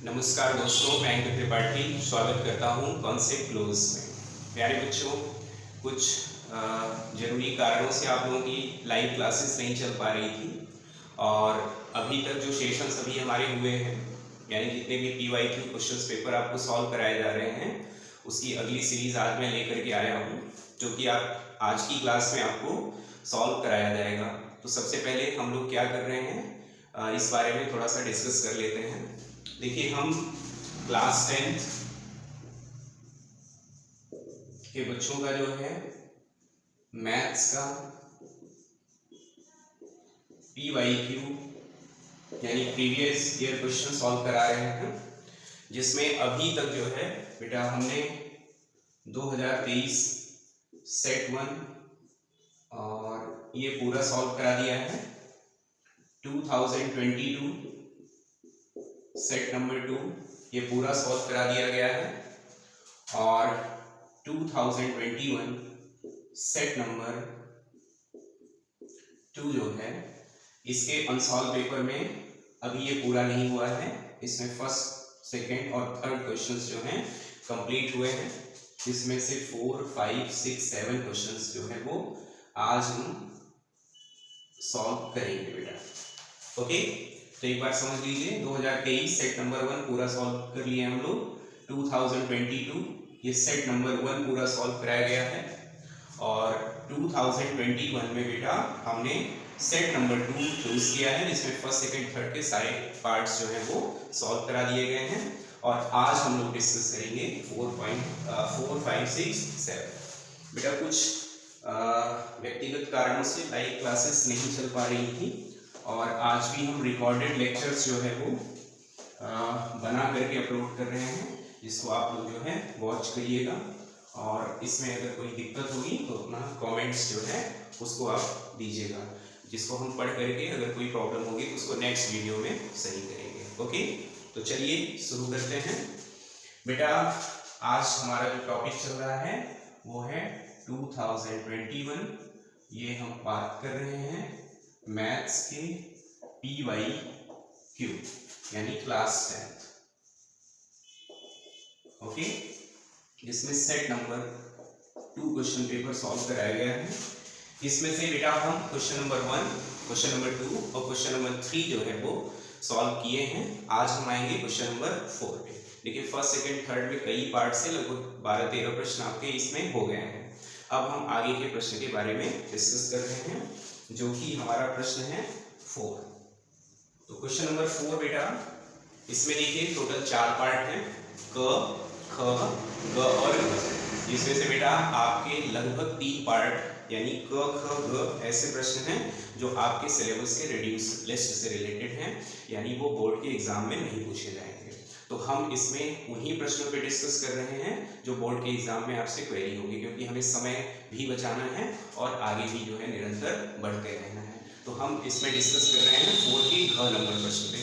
नमस्कार दोस्तों, मैं अंकित त्रिपाठी स्वागत करता हूं कॉन्सेप्ट क्लोज में। प्यारे बच्चों, कुछ ज़रूरी कारणों से आप लोगों की लाइव क्लासेस नहीं चल पा रही थी और अभी तक जो सेशंस अभी हमारे हुए हैं, यानी जितने भी PYQ क्वेश्चंस पेपर आपको सॉल्व कराए जा रहे हैं, उसकी अगली सीरीज़ आज मैं लेकर के आया हूँ, जो कि आप आज की क्लास में आपको सॉल्व कराया जाएगा। तो सबसे पहले हम लोग क्या कर रहे हैं, इस बारे में थोड़ा सा डिस्कस कर लेते हैं। देखिए, हम क्लास 10th के बच्चों का जो है मैथ्स का PYQ यानी प्रीवियस ईयर क्वेश्चन सॉल्व करा रहे हैं, जिसमें अभी तक जो है बेटा हमने 2023 सेट 1 और ये पूरा सॉल्व करा दिया है। 2022 सेट नंबर 2 ये पूरा सॉल्व करा दिया गया है और 2021 सेट नंबर 2 जो है इसके अनसॉल्व पेपर में अभी ये पूरा नहीं हुआ है। इसमें फर्स्ट, सेकंड और थर्ड क्वेश्चंस जो हैं कंप्लीट हुए हैं, जिसमें से 4, 5, 6, 7 क्वेश्चंस जो है वो आज हम सॉल्व करेंगे बेटा। ओके, तो एक बार समझ लीजिए, 2023 सेट नंबर 1 पूरा सॉल्व कर लिए हम लोग। 2022 ये सेट नंबर 1 पूरा सॉल्व कराया गया है और 2021 में बेटा हमने सेट नंबर 2 चूज किया है, जिसमें फर्स्ट, सेकंड, थर्ड के सारे पार्ट्स जो हैं वो सॉल्व करा दिए गए हैं। और आज हम लोग डिस्कस करेंगे 4, 5, 6, 7। बेटा कुछ व्यक्तिगत कारणों से लाइव क्लासेस नहीं चल पा रही थी और आज भी हम रिकॉर्डेड लेक्चर्स जो है वो बना करके अपलोड कर रहे हैं, जिसको आप लोग जो है वॉच करिएगा। और इसमें अगर कोई दिक्कत होगी तो अपना कमेंट्स जो है उसको आप दीजिएगा, जिसको हम पढ़ करके अगर कोई प्रॉब्लम होगी तो उसको नेक्स्ट वीडियो में सही करेंगे। ओके, तो चलिए शुरू करते हैं। बेटा आज हमारा जो टॉपिक चल रहा है वो है 2021, ये हम बात कर रहे हैं मैथ्स के PYQ यानी क्लास 10th। ओके, जिसमें set number 2 question paper solve कराया गया है। इसमें से बेटा हम क्वेश्चन नंबर 1, क्वेश्चन नंबर 2 और क्वेश्चन नंबर 3 जो है वो सॉल्व किए हैं। आज हम आएंगे क्वेश्चन नंबर 4 पे। देखिए, फर्स्ट, सेकंड, थर्ड में कई पार्ट से लगभग 12-13 प्रश्न आपके इसमें हो गए हैं। अब हम आगे के प्रश्न के बारे में डिस्कस कर रहे हैं, जो कि हमारा प्रश्न है 4। तो क्वेश्चन नंबर 4 बेटा, इसमें देखिए टोटल 4 पार्ट हैं, क, ख, ग और घ, जिसमें से बेटा आपके लगभग 3 पार्ट यानी क, ख, ग ऐसे प्रश्न हैं जो आपके सिलेबस के रिड्यूस लिस्ट से रिलेटेड हैं, यानी वो बोर्ड के एग्जाम में नहीं पूछे जाएंगे। तो हम इसमें उन्हीं प्रश्नों पे डिस्कस कर रहे हैं जो बोर्ड के एग्जाम में आपसे क्वेरी होगी, क्योंकि हमें समय भी बचाना है और आगे भी जो है निरंतर बढ़ते रहना है। तो हम इसमें डिस्कस कर रहे हैं 4 के घ नंबर प्रश्न पे।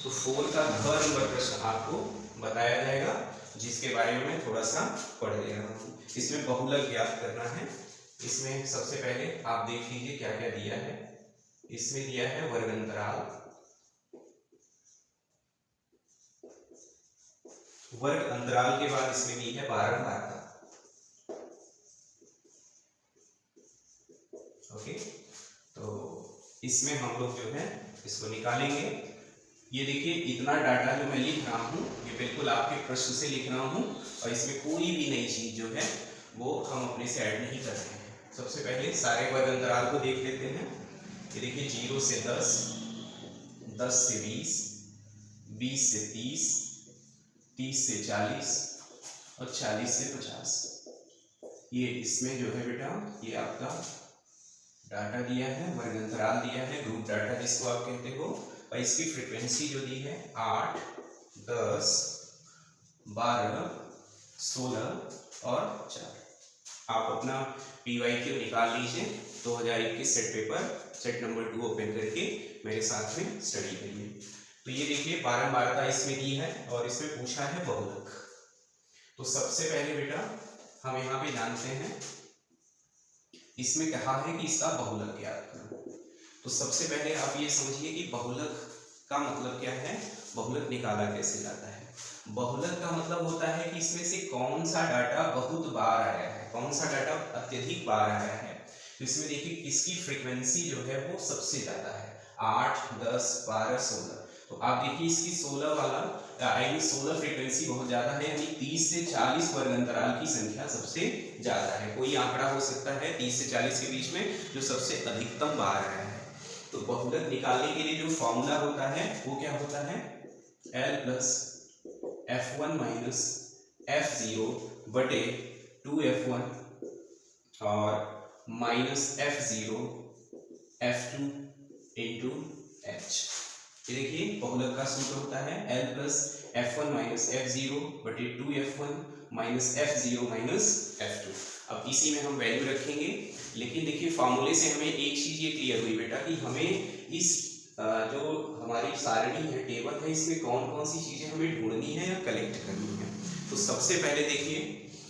तो 4 का घ नंबर प्रश्न आपको बताया जाएगा, जिसके बारे में मैं थोड़ा सा पढ़ ले रहा हूँ। इसमें बहुलक ज्ञात करना है। इसमें सबसे पहले आप देख लीजिए क्या क्या दिया है। इसमें दिया है वर्ग अंतराल, वर्ग अंतराल के बाद इसमें दी है बारंबारता। ओके, तो इसमें हम लोग जो है इसको निकालेंगे। ये देखिए, इतना डाटा जो मैं लिख रहा हूँ ये बिल्कुल आपके प्रश्न से लिख रहा हूँ और इसमें कोई भी नई चीज जो है वो हम अपने से ऐड नहीं कर रहे हैं। सबसे पहले सारे वर्ग अंतराल को देख लेते हैं। ये देखिए, 0 से 10, 10 से 20, 20 से 30, 30 से 40 और 40 से 50। ये इसमें जो है बेटा ये आपका डाटा दिया है, वर्ग अंतराल दिया है, ग्रुप डाटा जिसको आप कहते हो। और इसकी फ्रीक्वेंसी जो दी है 8, 10, 12, 16 और 4। आप अपना PYQ निकाल लीजिए। 2021 set paper set number 2 open करके मेरे साथ में स्टडी करिए। तो ये देखिए, बारंबारता इसमें दी है और इसमें पूछा है बहुलक। तो सबसे पहले बेटा हम यहाँ पे जानते हैं, इसमें कहा है कि इसका बहुलक ज्ञात करो। तो सबसे पहले आप ये समझिए कि बहुलक का मतलब क्या है, बहुलक निकाला कैसे जाता है। बहुलक का मतलब होता है कि इसमें से कौन सा डाटा बहुत बार आया है, कौन सा डाटा अत्यधिक बार आया है। तो इसमें देखिए किसकी फ्रीक्वेंसी जो है वो सबसे ज्यादा है, 8, 10, 12, 16। तो आप देखिए इसकी 16 वाला 16 फ्रीक्वेंसी बहुत ज्यादा है, यानी 30 से 40 वर्ग अंतराल की संख्या सबसे ज्यादा है। कोई आंकड़ा हो सकता है 30 से 40 के बीच में जो सबसे अधिकतम बार आया है। तो बहुलक निकालने के लिए जो फॉर्मूला होता है वो क्या होता है, L plus F1 minus F0 बटे 2F1 और minus F0 F2 into H। ये देखिए बहुलक का सूत्र होता है L plus F1 minus F0 बटे 2F1 minus F0 minus F2। अब इसी में हम वैल्यू रखेंगे, लेकिन देखिए फॉर्मूले से हमें एक चीज ये क्लियर हुई बेटा कि हमें इस जो हमारी सारणी है, टेबल है, इसमें कौन कौन सी चीजें हमें ढूंढनी है या कलेक्ट करनी है। तो सबसे पहले देखिए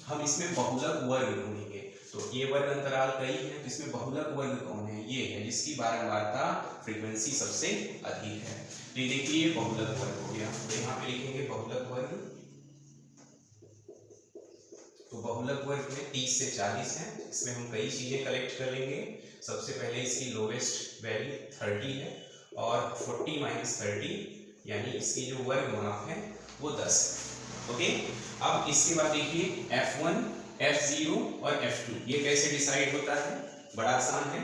हम इसमें बहुलक वर्ग ढूंढेंगे। तो ये वर्ग अंतराल कई है, तो इसमें बहुलक वर्ग कौन है, ये है जिसकी बारंबारता फ्रीक्वेंसी सबसे अधिक है। तो ये देखिए ये बहुलक वर्ग हो गया, तो यहाँ पे लिखेंगे बहुलक वर्ग। तो बहुलक वर्ग में 30 से 40 है, इसमें हम कई चीजें कलेक्ट कर लेंगे। सबसे पहले इसकी लोवेस्ट वैल्यू 30 है और 40 माइनस 30 यानी इसकी जो वर्ग माप है वो 10 है। ओके, अब इसके बाद देखिए F1, F0 और F2 ये कैसे डिसाइड होता है, बड़ा आसान है।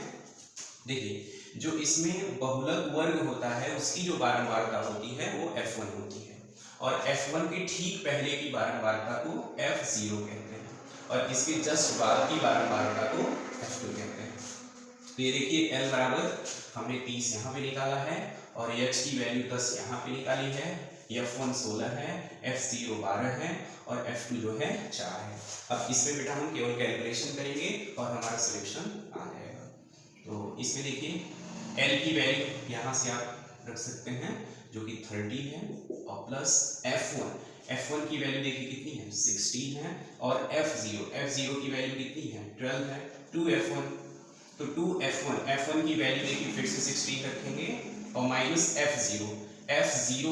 देखिए जो इसमें बहुलक वर्ग होता है उसकी जो बारंबारता होती है वो F1 होती है, और F1 के ठीक पहले की बारंबारता को F0 कहते हैं, और इसके जस्ट बाद की बारंबारता को F2 कहते हैं। तो ये देखिए L बराबर हमने 30 यहाँ पे निकाला है और H की वैल्यू 10 यहाँ पे निकाली है, F1 16 है, F0 12 है और F2 जो है 4 है। अब इसमें बेटा हम केवल कैलकुलेशन करेंगे और हमारा सिलेक्शन आ जाएगा। तो इसमें देखिए L की वैल्यू यहाँ से आप रख सकते हैं जो कि 30 है, और प्लस F1 की वैल्यू देखिए कितनी है 16 है, और F0 की वैल्यू कितनी है 12 है, 2F1। तो 2F1 की वैल्यू देखिए फिर से 16 रखेंगे और माइनस F0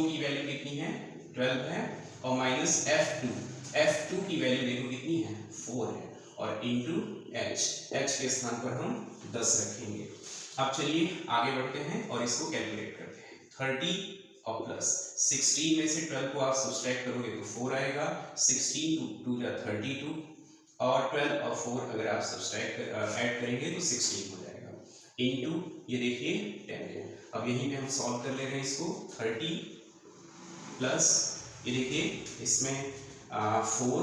की वैल्यू कितनी है 12 है, और माइनस F2 की वैल्यू देखो कितनी है 4 है, और इंटू H के स्थान पर हम 10 रखेंगे। अब चलिए आगे बढ़ते हैं और इसको कैलकुलेट करते हैं। 30 और प्लस 16 में से 12 को आप सब्सट्रैक्ट करोगे तो 4 आएगा, 16 2 जा 32 और 12 और 4 अगर आप सब्सट्रैक्ट ऐड करेंगे तो 16 हो जाएगा, इनटू ये देखिए 10 है। अब यहीं पे हम सॉल्व कर ले रहे हैं इसको। 30 प्लस ये देखिए इसमें 4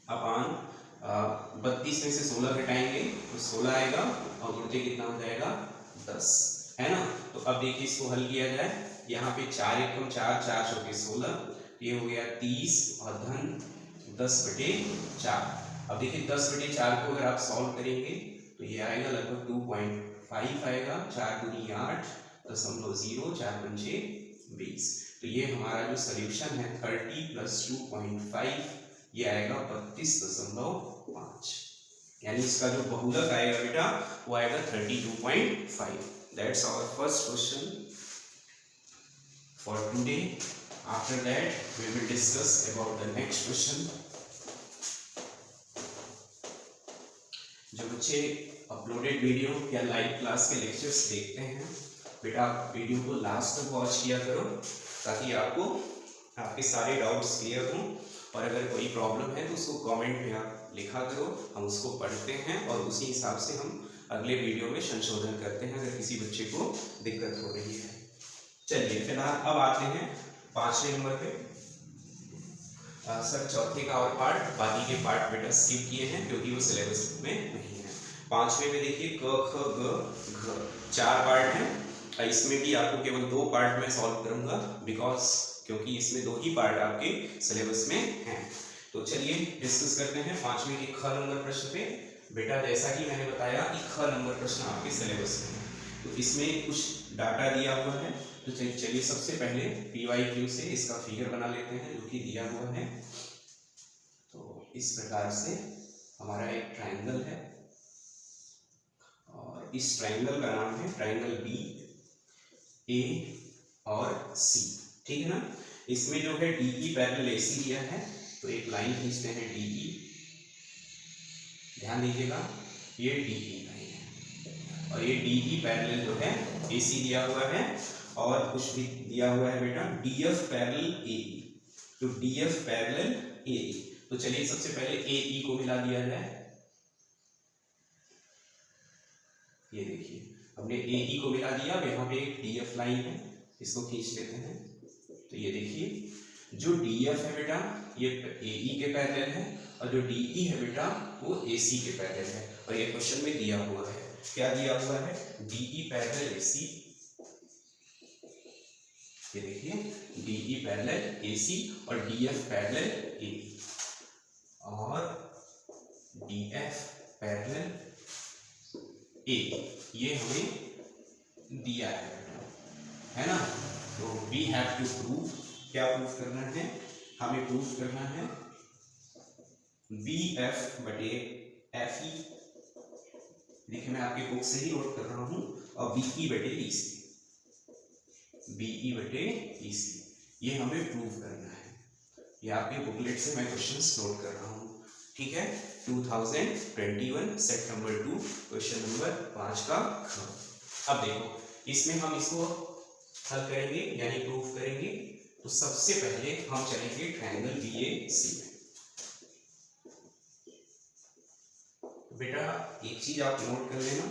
अपान 32 में से 16 घटाएंगे तो 16 आएगा, और उल्टे कितना हो जाएगा 10 है ना। तो अब देखिए इसको हल किया जाए, यहाँ पे 4 एकम 4, 4 चौके 16, ये हो गया 30 और धन 10/4। अब देखिए 10/4 को अगर आप सॉल्व करेंगे तो ये आएगा लगभग 2.5 आएगा, 4 दूनी 8 0.0 4 पंचे 20। तो ये हमारा जो सोल्यूशन है 30 प्लस 2.5 ये आएगा 32.5, यानी इसका जो बहुलक आएगा बेटा वो आएगा 32.5। That's our first question for today. After that, we will discuss about the next question. जो बच्चे अपलोडेड वीडियो या लाइव क्लास के लेक्चर्स देखते हैं बेटा, आप वीडियो को लास्ट तक वॉच किया करो ताकि आपको आपके सारे डाउट्स क्लियर हों, और अगर कोई प्रॉब्लम है तो उसको कमेंट में आप लिखा करो, हम उसको पढ़ते हैं और उसी हिसाब से हम अगले वीडियो में संशोधन करते हैं अगर किसी बच्चे को दिक्कत हो रही है। चलिए फिलहाल अब आते हैं 5वें नंबर पे। सर चौथे का और पार्ट, बाकी के पार्ट बेटा स्किप किए हैं क्योंकि वो सिलेबस में नहीं है। 5वें में देखिए क ख ग घ 4 पार्ट हैं, इसमें भी आपको केवल 2 पार्ट में सॉल्व करूंगा क्योंकि इसमें 2 ही पार्ट आपके सिलेबस में हैं। तो चलिए डिस्कस करते हैं 5वें के ख नंबर प्रश्न पे। बेटा जैसा कि मैंने बताया कि ख नंबर प्रश्न आपके सिलेबस में है, तो इसमें कुछ डाटा दिया हुआ है। तो चलिए सबसे पहले PYQ से इसका फिगर बना लेते हैं जो कि दिया हुआ है। तो इस प्रकार से हमारा एक ट्रायंगल है और इस ट्रायंगल का नाम है ट्रायंगल BA और C, ठीक है ना। इसमें जो है DE पैरेलल AC दिया है, तो एक लाइन खींचते हैं DE, ध्यान दीजिएगा ये DE लाइन है और ये DE पैरेलल जो है AC दिया हुआ है और कुछ भी दिया हुआ है बेटा DF पैरेलल AE, तो DF पैरेलल AE। तो चलिए सबसे पहले AE को मिला दिया जाए। ये देखिए हमने AE को मिला दिया, अब यहाँ पे एक DF लाइन है, इसको खींच लेते हैं। तो ये देखिए जो DF है बेटा ये AE के पैरेलल है और जो DE है बेटा वो AC के पैरेलल है और ये क्वेश्चन में दिया हुआ है, क्या दिया हुआ है DE पैरेलल AC। ये देखिए DE पैरेलल AC और DF पैरेलल AE और DF पैरेलल AE, ये हमें दिया है ना। तो वी हैव टू प्रूव, क्या प्रूव करना है, हमें प्रूव करना है BF बटे FE। देखिए मैं आपके बुक से ही नोट कर रहा हूं, और BE बटे EC, BE बटे EC, ये हमें प्रूव करना है। ये आपके बुकलेट से मैं क्वेश्चंस नोट कर रहा हूं, ठीक है। 2021 सेट नंबर 2 क्वेश्चन नंबर 5 का ख। अब देखो इसमें हम इसको हल करेंगे यानी प्रूफ करेंगे। तो सबसे पहले हम चलेंगे ट्रायंगल BAC में। बेटा एक चीज आप नोट कर लेना,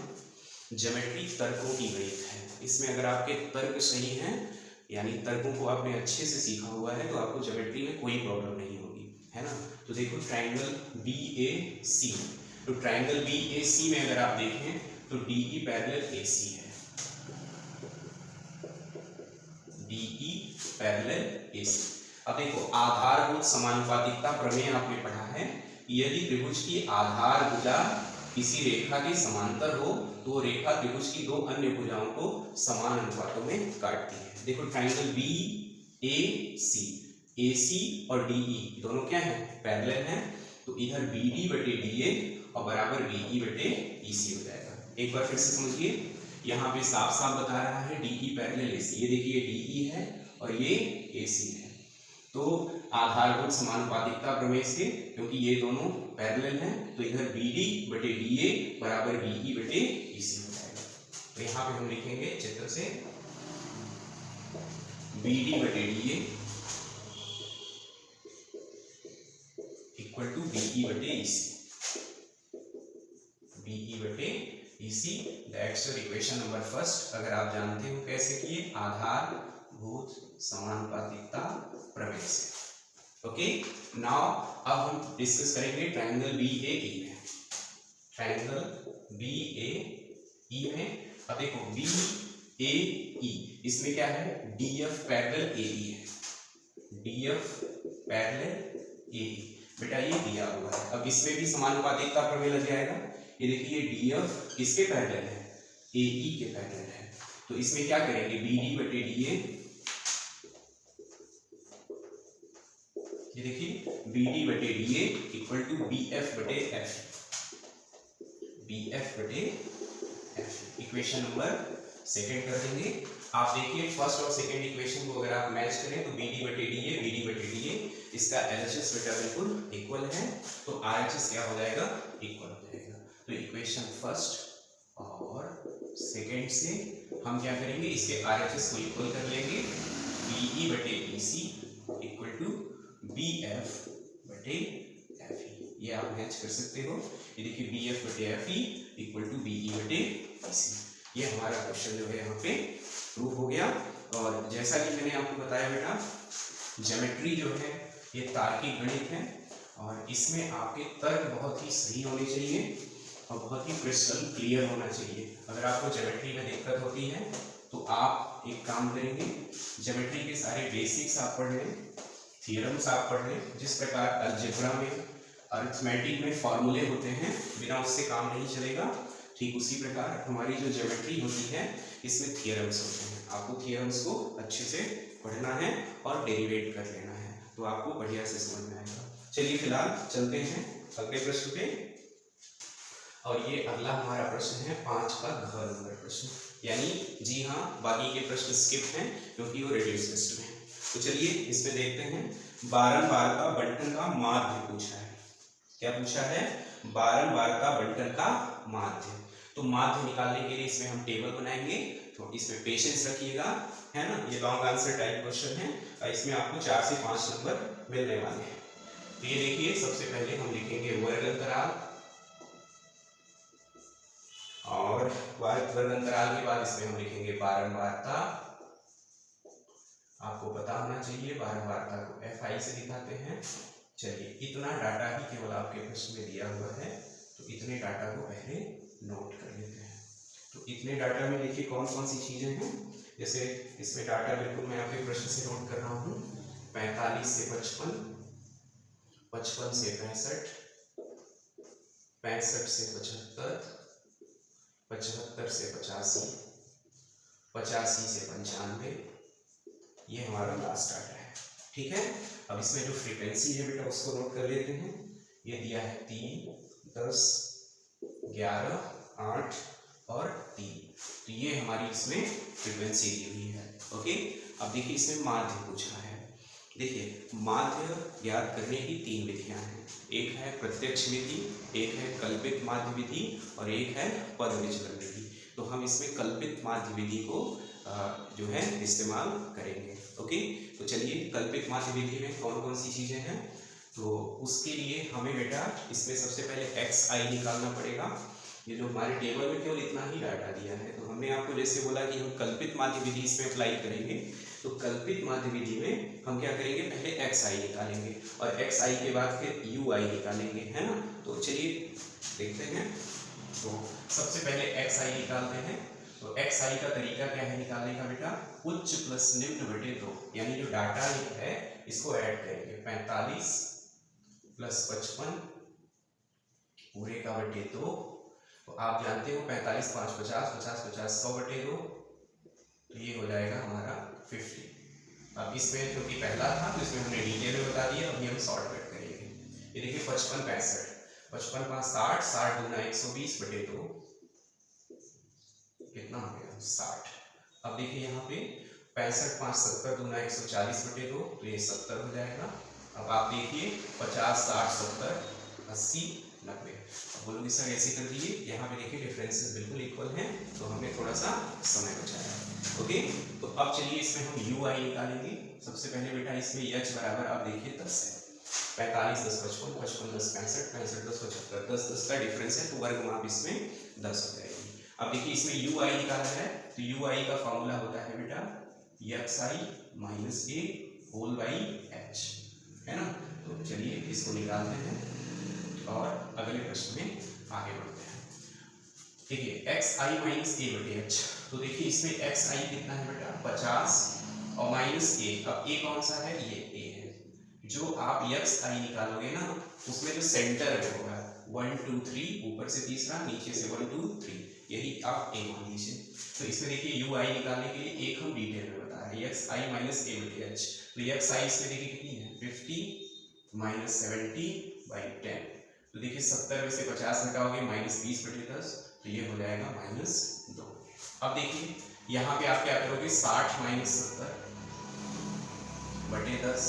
ज्योमेट्री तर्कों की गणित है, इसमें अगर आपके तर्क सही हैं यानी तर्कों को आपने अच्छे से सीखा हुआ है तो आपको ज्योमेट्री में कोई प्रॉब्लम नहीं होगी, है ना। तो देखो ट्रायंगल BAC, तो ट्रायंगल BAC में अगर आप देखें तो DE पैरेलल AC है, DE पैरेलल AC। अब देखो आधारभूत समानुपातिकता प्रमेय आपने पढ़ा है, यदि त्रिभुज की आधार भुजा किसी रेखा के समांतर हो तो रेखा त्रिभुज की दो अन्य भुजाओं को समान अनुपातों में काटती है। देखो ट्रायंगल BAC, AC और DE दोनों क्या है पैरेलल हैं, तो इधर BD बटे DA और बराबर BE बटे EC हो जाएगा। एक बार फिर से समझिए, यहाँ पे साफ साफ बता रहा है DE पैरेलल AC, ये देखिए DE है और ये AC है। तो आधारभूत समानुपातिकता प्रमेय से क्योंकि ये दोनों पैरेलल हैं तो इधर BD बटे DA बराबर BE बटे EC हो जाएगा। तो यहाँ पे हम लिखेंगे चित्र से BD बटे DA इक्वल टू BE बटे EC, BE बटे EC, that's your equation number first. अगर आप जानते हो कैसे किए, आधारभूत समानुपातिकता प्रमेय से। ओके, नाउ अब हम डिस्कस करेंगे ट्रायंगल BAE में। ट्रायंगल BAE में अब देखो BAE, इसमें क्या है DF पैरेलल AE है, DF पैरेलल AE बेटा ये दिया हुआ है। अब इसमें भी समानुपातिकता प्रमेय लग जाएगा। ये देखिए DF किसके पैरेलल है, AE के पैरेलल है, तो इसमें क्या करेंगे BD बटे DA, ये देखिए BD बटे DA इक्वल टू BF बटे FE, BF बटे FE। इक्वेशन नंबर सेकंड कर देंगे। आप देखिए फर्स्ट और सेकंड इक्वेशन को अगर आप मैच करें तो BD बटे DA इसका LHS बेटा बिल्कुल इक्वल है, तो RHS क्या हो जाएगा इक्वल हो जाएगा। तो इक्वेशन फर्स्ट और सेकंड से हम क्या करेंगे, इसके RHS को इक्वल कर लेंगे, BE बटे EC इक्वल टू BF बटे FE, ये आप मैच कर सकते हो। ये देखिए BF बटे FE इक्वल टू BE बटे EC, ये हमारा क्वेश्चन जो है यहाँ पे प्रूफ हो गया। और जैसा कि मैंने आपको बताया बेटा, ज्योमेट्री जो है ये तार्किक गणित है और इसमें आपके तर्क बहुत ही सही होने चाहिए और बहुत ही क्रिस्टल क्लियर होना चाहिए। अगर आपको ज्योमेट्री में दिक्कत होती है तो आप एक काम करेंगे, ज्योमेट्री के सारे बेसिक्स आप पढ़ लें, थियरम्स आप पढ़ लें। जिस प्रकार अलजेब्रा में अरिथमेटिक में फॉर्मूले होते हैं, बिना उससे काम नहीं चलेगा, ठीक उसी प्रकार हमारी जो ज्योमेट्री होती है इसमें थियरम्स होते हैं। आपको थियरम्स को अच्छे से पढ़ना है और डेरिवेट कर लेना है, तो आपको बढ़िया से समझ में आएगा। चलिए फिलहाल चलते हैं अगले प्रश्न पे, और ये अगला हमारा प्रश्न है 5 का घ नंबर प्रश्न, यानी जी हाँ बाकी के प्रश्न स्किप हैं क्योंकि वो रिड्यूस लिस्ट में है। तो चलिए इसमें देखते हैं, बारंबार का बंटन का माध्य पूछा है। क्या पूछा है? बारंबार का बंटन का माध्य। तो माध्य निकालने के लिए इसमें हम टेबल बनाएंगे, तो इसमें पेशेंस रखिएगा, है ना। ये लॉन्ग आंसर टाइप क्वेश्चन है और इसमें आपको 4 से 5 नंबर मिलने वाले हैं। तो ये देखिए, सबसे पहले हम लिखेंगे वर्ग अंतराल, और वर्ग अंतराल के बाद इसमें हम लिखेंगे बारंबारता। आपको पता होना चाहिए बारंबारता को FI से दिखाते हैं। चलिए, इतना डाटा ही केवल आपके प्रश्न में दिया हुआ है, तो इतने डाटा को पहले नोट कर लेते हैं। तो इतने डाटा में देखिए कौन कौन सी चीजें हैं। जैसे इसमें डाटा बिल्कुल मैं आपके प्रश्न से नोट कर रहा हूँ। 45 से 55, 55 से 65, 65 से 75, 75 से 85, 85 से 95, ये हमारा लास्ट डाटा है। ठीक है, अब इसमें जो फ्रीक्वेंसी है बेटा उसको नोट कर लेते हैं। ये दिया है 3, 10, 11, 8 और 3। तो ये हमारी इसमें फ्रीक्वेंसी दी हुई है। ओके, अब देखिए इसमें माध्य पूछा है। देखिए, माध्य ज्ञात करने की 3 विधियां हैं। एक है प्रत्यक्ष विधि, एक है कल्पित माध्य विधि और एक है पद विचलन विधि। तो हम इसमें कल्पित माध्य विधि को जो है इस्तेमाल करेंगे। ओके, तो चलिए कल्पित माध्य विधि में कौन कौन सी चीजें हैं, तो उसके लिए हमें बेटा इसमें सबसे पहले XI निकालना पड़ेगा। ये जो हमारे टेबल में केवल इतना ही डाटा दिया है, तो हमने आपको जैसे बोला कि हम कल्पित माध्य विधि इसमें अप्लाई करेंगे। तो कल्पित माध्य विधि में हम क्या करेंगे, पहले XI निकालेंगे और XI के बाद फिर UI निकालेंगे, है ना। तो चलिए देखते हैं। तो सबसे पहले XI निकालते हैं। तो XI का तरीका क्या है निकालने का बेटा, उच्च प्लस निम्न बटे 2, यानी जो डाटा है इसको ऐड करेंगे। 45 प्लस 55 पूरे का बटे 2। तो आप जानते हो 45 5 50, 50 50 100 बटे 2, तो ये हो जाएगा हमारा 50। अब इसमें क्योंकि पहला था तो इसमें हमने डिटेल में बता दिया, अभी हम शॉर्टकट करेंगे। ये देखिए 55 65, 55 5 60, 60 दूना 120 बटे 2, कितना हो गया 60। अब देखिए यहाँ पे 65 5 70 दूना 140 बटे 2, तो ये 70 हो जाएगा। अब आप देखिए 50 60 70 80 90। अब बोलोगे सर ऐसे कर दिए, यहाँ पे देखिए डिफरेंसेस बिल्कुल इक्वल हैं, तो हमने थोड़ा सा समय बचाया। ओके, तो अब चलिए इसमें हम UI निकालेंगे। सबसे पहले बेटा इसमें H बराबर आप देखिए 10 है। 45 10 55, 55 10 65, 65 10 75, 10 10 का डिफरेंस है, तो वर्ग माप इसमें 10 हो जाएगी। अब देखिए इसमें UI निकालना है, तो UI का फॉर्मूला होता है बेटा XI minus A whole by H, है ना। तो चलिए इसको निकालते हैं और अगले प्रश्न में आगे बढ़ते हैं। देखिए XI माइनस A बटे H, तो देखिए इसमें XI कितना है बेटा 50 और माइनस A। अब A कौन सा है, ये A है। जो आप XI निकालोगे ना, उसमें जो सेंटर है होगा 1 2 3, ऊपर से तीसरा, नीचे से 1 2 3, यही आप A मान लीजिए। तो इसमें देखिए UI निकालने के लिए एक हम डिटेल में बता रहे हैं, XI माइनस A बटे H। तो XI इसमें देखिए कितनी है 50 माइनस 70 बाई 10। तो देखिए 70 में से 50 घटाओगे माइनस 20 बटे 10, तो ये हो जाएगा माइनस 2। अब देखिए यहाँ पे आप क्या करोगे 60 माइनस 70 बटे 10,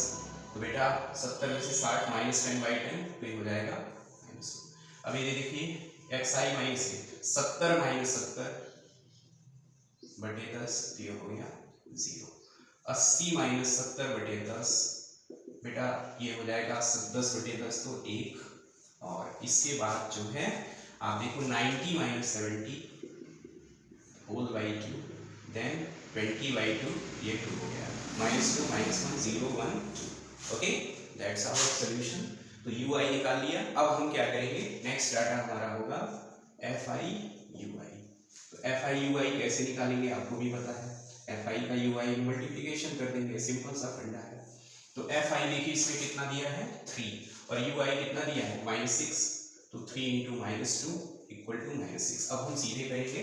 तो बेटा 70 में से 60 माइनस 10 बाई 10, तो ये हो जाएगा माइनस 2। अब ये देखिए XI माइनस 70 माइनस 70 बटे 10, तो ये हो गया 0। 80 माइनस 70 बटे 10, बेटा ये हो जाएगा 10 बटे 10, तो 1। और इसके बाद जो है आप देखो 90 minus 70 whole by 2, then 20 by 2, ये 2 हो गया, -2 -1 0 1 2। Okay, that's our solution. तो UI निकाल लिया। अब हम क्या करेंगे, नेक्स्ट डाटा हमारा होगा FI UI। तो FI UI कैसे निकालेंगे आपको भी पता है। FI का UI मल्टीप्लिकेशन कर देंगे, सिंपल सा फंडा है। तो FI देखिए इसमें कितना दिया है 3 और UI कितना दिया है -6, तो 3 × -2 = -6। अब हम सीधे करेंगे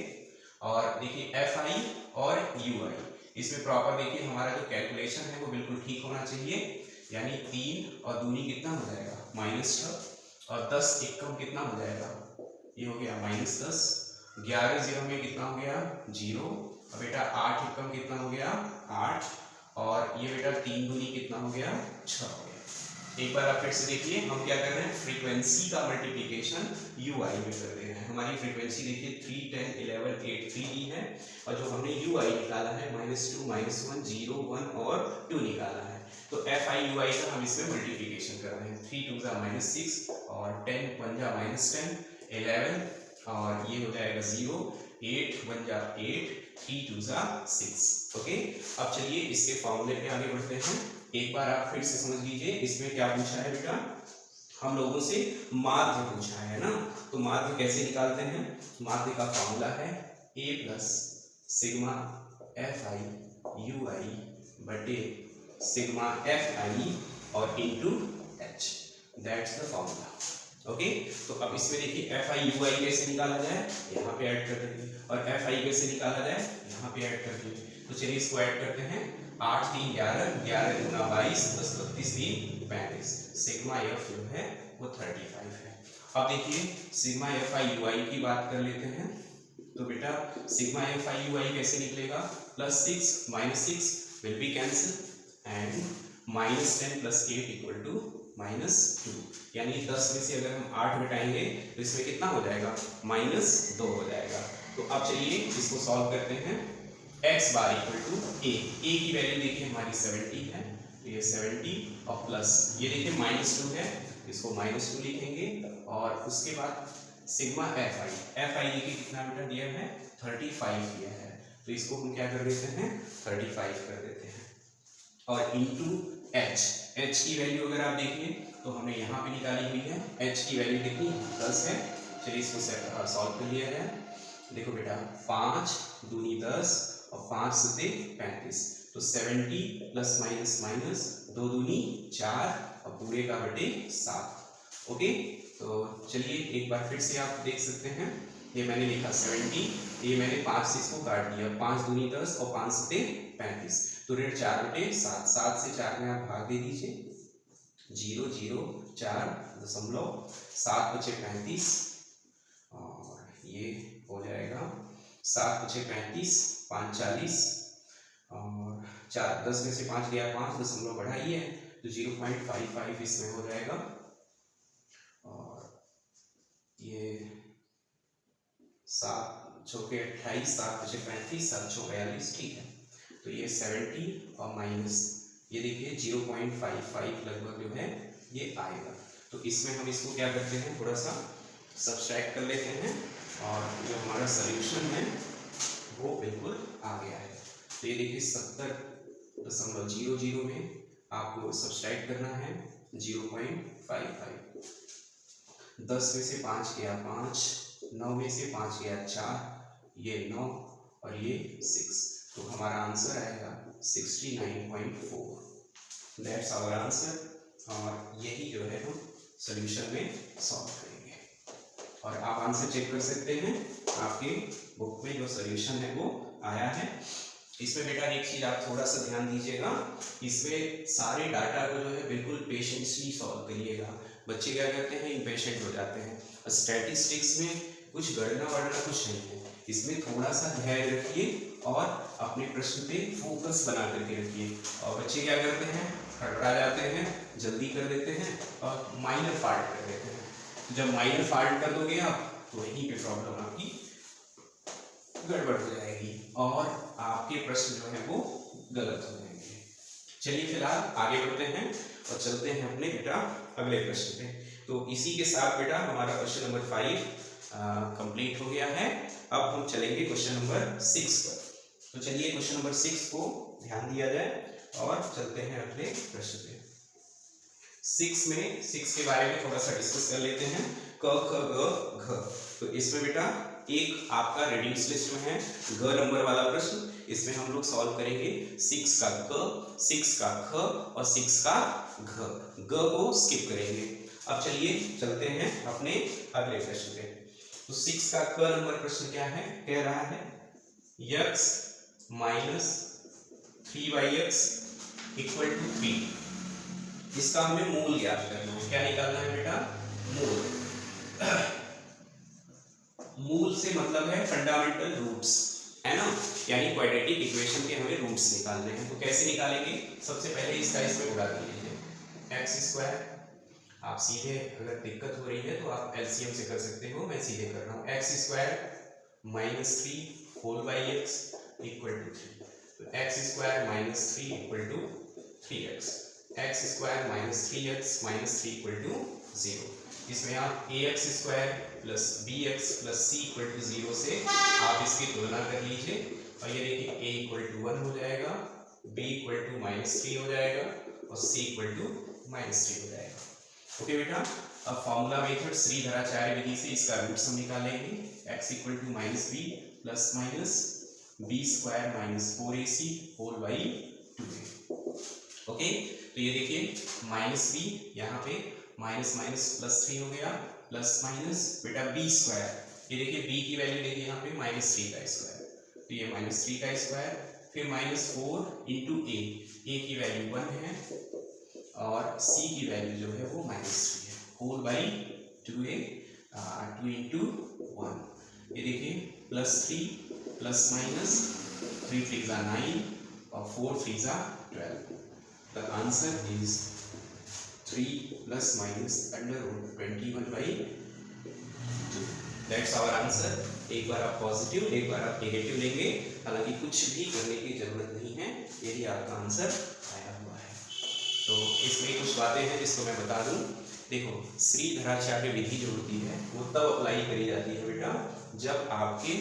और देखिए FI और UI इसमें प्रॉपर देखिए हमारा जो कैलकुलेशन है वो बिल्कुल ठीक होना चाहिए, यानी 3 और दूनी कितना हो जाएगा -6 और 10 एकम कितना हो जाएगा, ये हो गया -10। 11 0 में कितना हो गया 0, और बेटा 8 एकम कितना हो गया 8, और और ये बेटा 3 दूनी कितना हो गया 6 हो गया। एक बार आप फिर से देखिए, हम क्या कर रहे हैं, फ्रीक्वेंसी का मल्टीप्लिकेशन ui में कर रहे हैं। हमारी फ्रीक्वेंसी देखिए 3 10 11 8 3 दी है और जो हमने ui निकाला है -2 -1 0 1 और 2 निकाला है। तो fi ui का हम इसमें मल्टीप्लिकेशन कर रहे हैं। 3 2 जा -6 और 10 1 जा -10 11 और ये हो जाएगा 0 8 1 जा 8 3 2 जा 6। ओके, अब चलिए इसके फॉर्मूले पे आगे बढ़ते हैं। एक बार आप फिर से समझ लीजिए, इसमें क्या पूछा है बेटा, हम लोगों से माध्य पूछा है ना। तो माध्य कैसे निकालते हैं, माध्य का फॉर्मूला है a plus sigma F I you I बटे सिग्मा एफ आई और into H, that's the formula. Okay, तो अब इसमें देखिए एफ आई यू आई कैसे निकाला जाए, यहाँ पे ऐड कर देंगे, और एफ आई कैसे निकाला जाए, यहाँ पे ऐड कर देंगे। तो चलिए इसको ऐड करते हैं। 8 3 11 11 गुना 22 10 32 3 35, सिग्मा एफ जो है वो 35 है। अब देखिए sigma F I you i की बात कर लेते हैं। तो बेटा sigma F I you i कैसे निकलेगा, +6 -6 will be cancel and -10 + 8 equal to -2, यानी 10 में से अगर हम 8 घटाएंगे तो इसमें कितना हो जाएगा, -2 हो जाएगा। तो अब चलिए इसको सॉल्व करते हैं। x bar equal to a की वैल्यू देखिए हमारी 70 है, तो ये 70 और प्लस ये देखिए -2 है, इसको -2 लिखेंगे और उसके बाद सिग्मा एफ आई देखिए कितना बेटा दिया है, 35 दिया है, तो इसको हम क्या कर देते हैं 35 कर देते हैं और इंटू h की वैल्यू अगर आप देखिए तो हमने यहाँ पे निकाली हुई है, h की वैल्यू कितनी 10 है। चलिए इसको सॉल्व कर लिया जाए। देखो बेटा 5 दूनी 10 और 5 से 35, तो 70 प्लस माइनस माइनस 2 दूनी 4 और पूरे का बटे 7। ओके, तो चलिए एक बार फिर से आप देख सकते हैं, ये मैंने लिखा 70, ये मैंने 5 से इसको काट दिया, 5 दूनी 10 और 5 से 35, तो रेट 4 बटे 7, 7 से 4 में आप भाग दे दीजिए, 0 0 4 दशमलव 7 बचे 35 और ये हो जाएगा 7 बचे 35 5 40 और 4 10 में से 5 गया 5 दशमलव बढ़ाइए तो 0.55 इसमें हो जाएगा और ये 7 चौके 28 7 बचे 35 7 चौके 42, ठीक है। तो ये 70 और माइनस ये देखिए 0.55 लगभग जो है ये आएगा। तो इसमें हम इसको क्या करते हैं, थोड़ा सा सब्सट्रैक्ट कर लेते हैं और जो हमारा सॉल्यूशन है वो बिल्कुल आ गया है। तो ये देखिए 70.00 में आपको सब्सट्रैक्ट करना है 0.55, 10 में से 5 गया 5, 9 में से 5 गया 4, ये 9 और ये 6, तो हमारा आंसर आएगा 69.4, दैट्स आवर आंसर। और यही जो है हम सॉल्यूशन में सॉल्व करेंगे और आप आंसर चेक कर सकते हैं, आपके बुक में जो सॉल्यूशन है वो आया है। इसमें बेटा एक चीज आप थोड़ा सा ध्यान दीजिएगा, इसमें सारे डाटा को जो है बिल्कुल पेशेंसली सॉल्व करिएगा। बच्चे क्या करते हैं, इम्पेशेंट हो जाते हैं। स्टैटिस्टिक्स में कुछ गणना वगैरह कुछ नहीं है, इसमें थोड़ा सा धैर्य रखिए और अपने प्रश्न पे फोकस बना करके रखिए। और बच्चे क्या करते हैं, हड़बड़ा जाते हैं, जल्दी कर देते हैं और माइनर फाल्ट कर देते हैं। जब माइनर फाल्ट कर दोगे आप तो वहीं पे प्रॉब्लम आपकी गड़बड़ हो जाएगी और आपके प्रश्न जो है वो गलत हो जाएंगे। चलिए फिलहाल आगे बढ़ते हैं और चलते हैं अपने बेटा अगले प्रश्न पे। तो इसी के साथ बेटा हमारा क्वेश्चन नंबर 5 कंप्लीट हो गया है। अब हम चलेंगे क्वेश्चन नंबर 6 पर। तो चलिए क्वेश्चन नंबर 6 को ध्यान दिया जाए और चलते हैं अगले प्रश्न पे। 6 के बारे में थोड़ा सा डिस्कस कर लेते हैं। क ख ग घ। तो इसमें बेटा एक आपका रिड्यूस लिस्ट में है ग नंबर वाला प्रश्न, इसमें हम लोग सॉल्व करेंगे 6 का क, 6 का ख और 6 का घ। ग को स्किप करेंगे। अब चलिए चलते हैं अपने अगले प्रश्न पे। तो 6 का क नंबर प्रश्न क्या है, कह रहा है x minus 3y(x) equal to p। इसका हमें मूल ज्ञात करना है। क्या निकालना है बेटा, मूल। मूल से मतलब है फंडामेंटल रूट्स, है ना, यानी क्वाड्रेटिक इक्वेशन के हमें रूट रूट्स निकालने हैं। तो कैसे निकालेंगे, सबसे पहले इसका इसमें उड़ा दीजिए एक्स स्क्वायर। आप सीधे अगर दिक्कत हो रही है तो आप एलसीएम से कर सकते हो, मैं सीधे कर रहा हूँ। X square minus 3 whole by x equal to 3। तो x square minus 3 equal to 3x, x square minus 3x minus 3 equal to 0। इसमें आप ax square plus bx plus c equal to 0 से आप इसकी तुलना कर लीजिए और ये देखिए a इक्वल टू 1 हो जाएगा, b इक्वल टू माइनस 3 हो जाएगा और c इक्वल टू माइनस 3 हो जाएगा। ओके बेटा, अब फॉर्मूला मेथड श्रीधराचार्य विधि से इसका रूट्स हम निकालेंगे। x equal to minus b plus minus b square minus 4ac whole by 2a। Okay, तो ये देखिए माइनस बी, यहाँ पे माइनस माइनस प्लस 3 हो गया, प्लस माइनस बेटा बी स्क्वायर, ये देखिए बी की वैल्यू देखिए यहाँ पे माइनस 3 का स्क्वायर, तो ये माइनस 3 का स्क्वायर, फिर माइनस 4 इंटू ए की वैल्यू 1 है और c की वैल्यू जो है वो माइनस 3 है, होल बाई 2a 2 इंटू 1। ये देखिए प्लस 3 प्लस माइनस 3 3 जा 9 और 4 3 जा 12। The answer is 3 plus minus under root 21 by 2। That's our answer. एक बार आप पॉजिटिव, एक बार आप नेगेटिव लेंगे, हालांकि कुछ भी करने की जरूरत नहीं है, यही आपका आंसर आया हुआ है। तो इसमें कुछ बातें हैं जिसको मैं बता दूं। देखो, श्रीधराचार्य विधि जो होती है वो तब अप्लाई करी जाती है बेटा जब आपके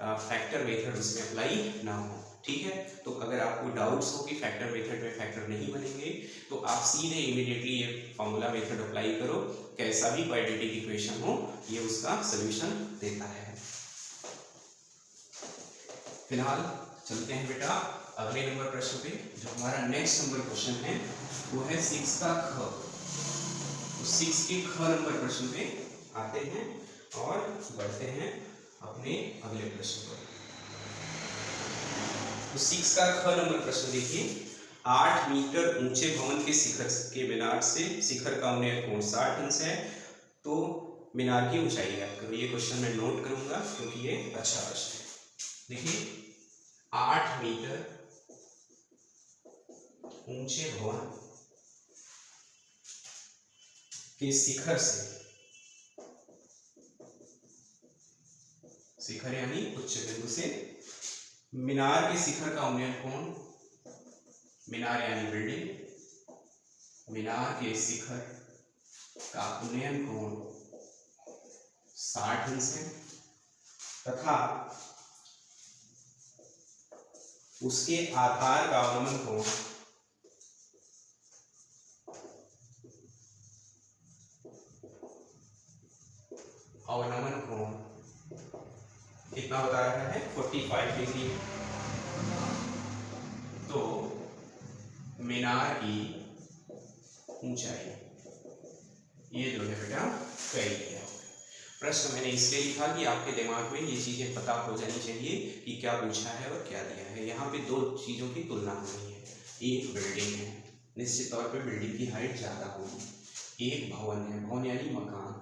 फैक्टर मेथड उसमें अप्लाई ना हो, ठीक है। तो अगर आपको डाउट्स हो कि फैक्टर मेथड में फैक्टर नहीं बनेंगे तो आप सीधे इमीडिएटली ये फॉर्मूला मेथड अप्लाई करो, कैसा भी क्वाड्रेटिक इक्वेशन हो ये उसका सॉल्यूशन देता है। फिलहाल चलते हैं बेटा अगले नंबर प्रश्न पे। जो हमारा नेक्स्ट नंबर क्वेश्चन है वो है 6 का ख। तो 6 के ख नंबर प्रश्न पे आते हैं और बढ़ते हैं अपने अगले प्रश्न पर। तो 6 का ख नंबर प्रश्न देखिए, 8 मीटर ऊंचे भवन के शिखर के मीनार से शिखर का उन्नयन कोण 60 अंश है, तो मीनार की ऊंचाई ज्ञात करो। ये क्वेश्चन मैं नोट करूंगा क्योंकि ये अच्छा प्रश्न है। देखिए 8 मीटर ऊंचे भवन के शिखर से, शिखर यानी उच्च बिंदु से मीनार के शिखर का उन्नयन कोण, मीनार यानी बिल्डिंग, मीनार के शिखर का उन्नयन कोण 60 अंश है तथा उसके आधार का अवनमन कोण कितना बता रहा है 45 डिग्री। तो मीनार की ऊंचाई ये जो है बेटा कई है। प्रश्न मैंने इसलिए लिखा कि आपके दिमाग में ये चीजें पता हो जानी चाहिए कि क्या पूछा है और क्या दिया है। यहाँ पे दो चीजों की तुलना हो रही है, एक बिल्डिंग है, निश्चित तौर पे बिल्डिंग की हाइट ज्यादा होगी, एक भवन है, भवन यानी मकान,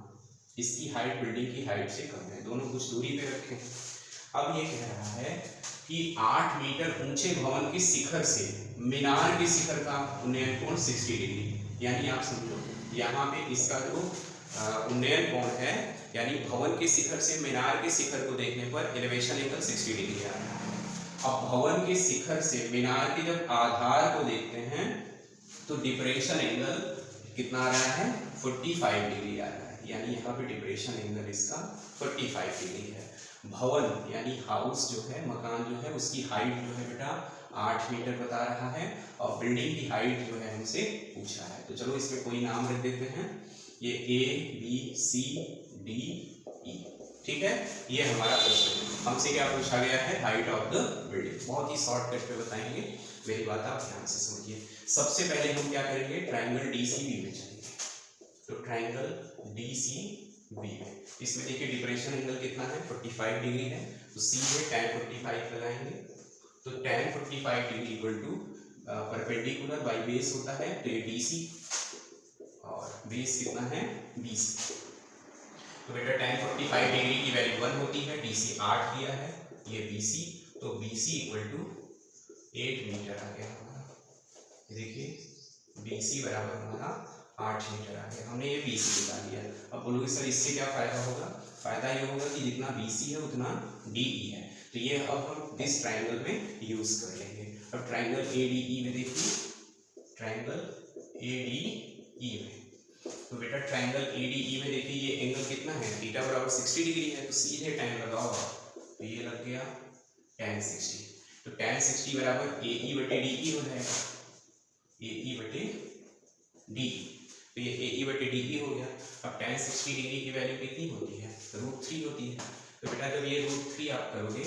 इसकी हाइट बिल्डिंग की हाइट से कम है, दोनों कुछ दूरी पे रखें। अब ये कह रहा है कि 8 मीटर ऊंचे भवन के शिखर से मीनार के शिखर का उन्नयन कोण 60 डिग्री, यानी आप समझो यहाँ पे इसका जो उन्नयन कोण है यानी भवन के शिखर से मीनार के शिखर को देखने पर एलिवेशन एंगल 60 डिग्री आ रहा है। अब भवन के शिखर से मीनार के जब आधार को देखते हैं तो डिप्रेशन एंगल कितना आ रहा है 45 डिग्री आ रहा है, यानी यहाँ पे डिप्रेशन एंगल इसका 45 डिग्री है। भवन यानी हाउस जो है, मकान जो है, उसकी हाइट जो है बेटा 8 मीटर बता रहा है और बिल्डिंग की हाइट जो है हमसे पूछा है। तो चलो इसमें कोई नाम रख देते हैं, ये A B C D E, ठीक है। ये हमारा प्रश्न है, हमसे क्या पूछा गया है हाइट ऑफ द बिल्डिंग। बहुत ही शॉर्टकट पे बताएंगे, मेरी बात आप ध्यान से समझिए। सबसे पहले हम क्या करेंगे, ट्राइंगल DCB में चलेंगे। तो ट्राइंगल DCB में इसमें देखिए डिप्रेशन एंगल कितना है 45 डिग्री है, तो C में tan 45 लगाएंगे। तो tan 45 degree equal to perpendicular by base होता है, तो ये DC और बेस कितना है 20। तो बेटा tan 45 डिग्री की वैल्यू 1 होती है, DC 8 दिया है, ये BC, तो BC इक्वल टू 8 मीटर आ गया हमारा। देखिए BC बराबर हमारा 8 मीटर आ गया। हमने ये BC निकाल लिया। अब बोलोगे सर इससे क्या फायदा होगा? फायदा ये होगा कि जितना BC है उतना DE है, तो ये अब हम दिस ट्रायंगल में यूज कर लेंगे। अब ट्रायंगल ADE में देखिए, ट्रायंगल ADE में, तो बेटा ट्रायंगल ADE में देखिए ये एंगल कितना है, थीटा बराबर 60 डिग्री है, तो सीधे tan लगाओ, तो ये लग गया tan 60। तो tan 60 बराबर AE बटे DE हो जाएगा, AE बटे DE, तो ये AE बटे DE हो गया। अब tan 60 डिग्री की वैल्यू कितनी होती है? √3 होती है। तो बेटा जब ये √3 आप करोगे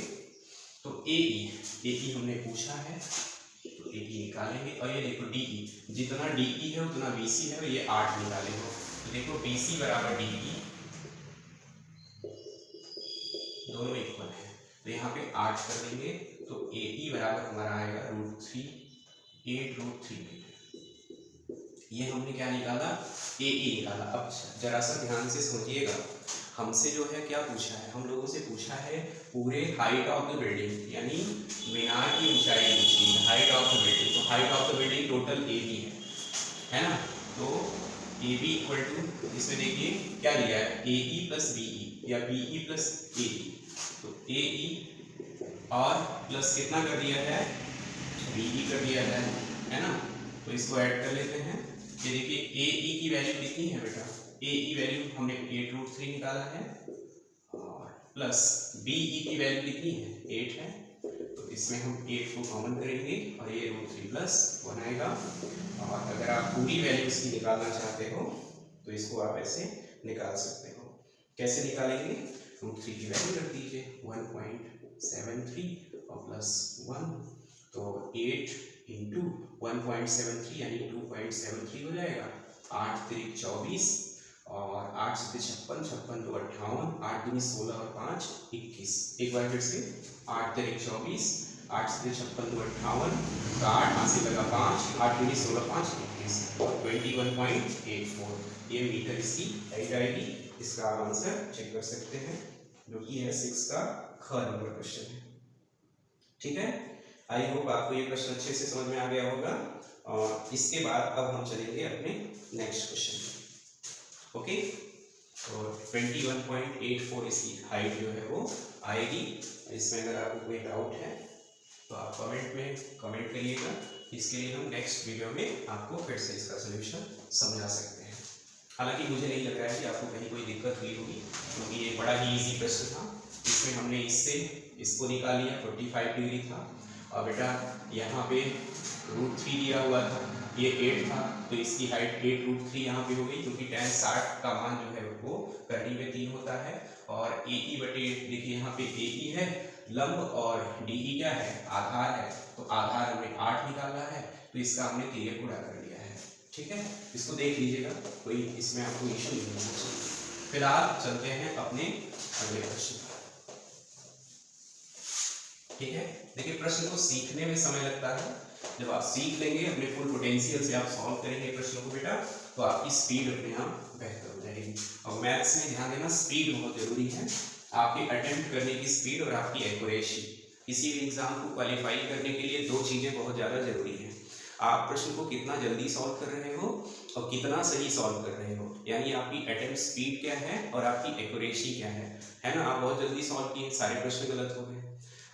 तो AE हमने पूछा है, तो AE निकालेंगे। और ये देखो DE, जितना DE है उतना BC है, ये 8 निकाले हो, तो देखो BC बराबर DE दोनों इक्वल है, तो यहाँ पे 8 कर देंगे, तो AE बराबर हमारा आएगा √3, 8√3। ये हमने क्या निकाला? AE निकाला। अब जरा सा ध्यान से समझिएगा, हमसे जो है क्या पूछा है, हम लोगों से पूछा है पूरे हाइट ऑफ द बिल्डिंग, यानी मीनार की ऊंचाई पूछी है, हाइट ऑफ द बिल्डिंग। तो height of the building total AB है ना, तो AB इक्वल टू, इसमें देखिए क्या दिया है, AE प्लस BE या BE प्लस AE, तो AE और प्लस कितना कर दिया है, BE कर दिया है ना, तो इसको ऐड कर लेते हैं। ये देखिए AE की वैल्यू कितनी है बेटा, AE वैल्यू हमने 8√3 निकाला है, और प्लस BE की वैल्यू कितनी है, 8 है, तो इसमें हम 8 को कॉमन करेंगे और ये √3 प्लस 1 आएगा। और अगर आप पूरी वैल्यू इसकी निकालना चाहते हो तो इसको आप ऐसे निकाल सकते हो। कैसे निकालेंगे, √3 की वैल्यू रख दीजिए 1.73 और प्लस 1, तो 8 इंटू 1.73 यानी 2.73 हो जाएगा। 8 3 24 और 8 से 56, 56 तो 58, 8 दूनी 16 और 5 21। एक बार फिर से 8 3 24, 8 से 56 तो 58, तो 8 5 से लगा 5, 8 दूनी 16 5 21 और 21.84 ये मीटर इसकी हाइट आएगी। इसका आप आंसर चेक कर सकते हैं, जो कि है 6 का ख नंबर क्वेश्चन है। ठीक है, आई होप आपको ये प्रश्न अच्छे से समझ में आ गया होगा। और इसके बाद अब हम चलेंगे अपने नेक्स्ट क्वेश्चन। ओके, तो 21.84 इसकी हाइट जो है वो आएगी। इसमें अगर आपको कोई डाउट है तो आप कमेंट में कमेंट करिएगा, इसके लिए हम नेक्स्ट वीडियो में आपको फिर से इसका सोल्यूशन समझा सकते हैं। हालांकि मुझे नहीं लग रहा है कि आपको कहीं कोई दिक्कत हुई होगी, क्योंकि ये बड़ा ही इजी प्रश्न था। इसमें हमने इससे इसको निकाल लिया, 45 डिग्री था, और बेटा यहाँ पे √3 दिया हुआ था, ये 8 था, तो इसकी हाइट 8√3 यहाँ पे हो गई, क्योंकि tan 60 का मान जो है वो करनी में 3 होता है। और AE बटे, देखिए यहाँ पे AE है लंब और DE क्या है, आधार है, तो आधार हमने 8 निकाला है, तो इसका हमने 3 गुणा कर लिया है। ठीक है, इसको देख लीजिएगा, कोई इसमें आपको इश्यू नहीं होना चाहिए। फिलहाल चलते हैं अपने अगले प्रश्न। ठीक है, देखिए प्रश्न को सीखने में समय लगता है, जब आप सीख लेंगे अपने फुल पोटेंशियल से आप सॉल्व करेंगे प्रश्नों को बेटा, तो आपकी स्पीड अपने आप बेहतर हो जाएगी। और मैथ्स में ध्यान देना, स्पीड बहुत जरूरी है, आपके अटेम्प्ट करने की स्पीड और आपकी एक्यूरेसी। किसी भी एग्जाम को क्वालिफाई करने के लिए 2 चीजें बहुत ज्यादा जरूरी है, आप प्रश्न को कितना जल्दी सॉल्व कर रहे हो और कितना सही सॉल्व कर रहे हो, यानी आपकी अटेम्प्ट स्पीड क्या है और आपकी एक्यूरेसी क्या है ना। आप बहुत जल्दी सॉल्व किए, सारे प्रश्न गलत हो गए,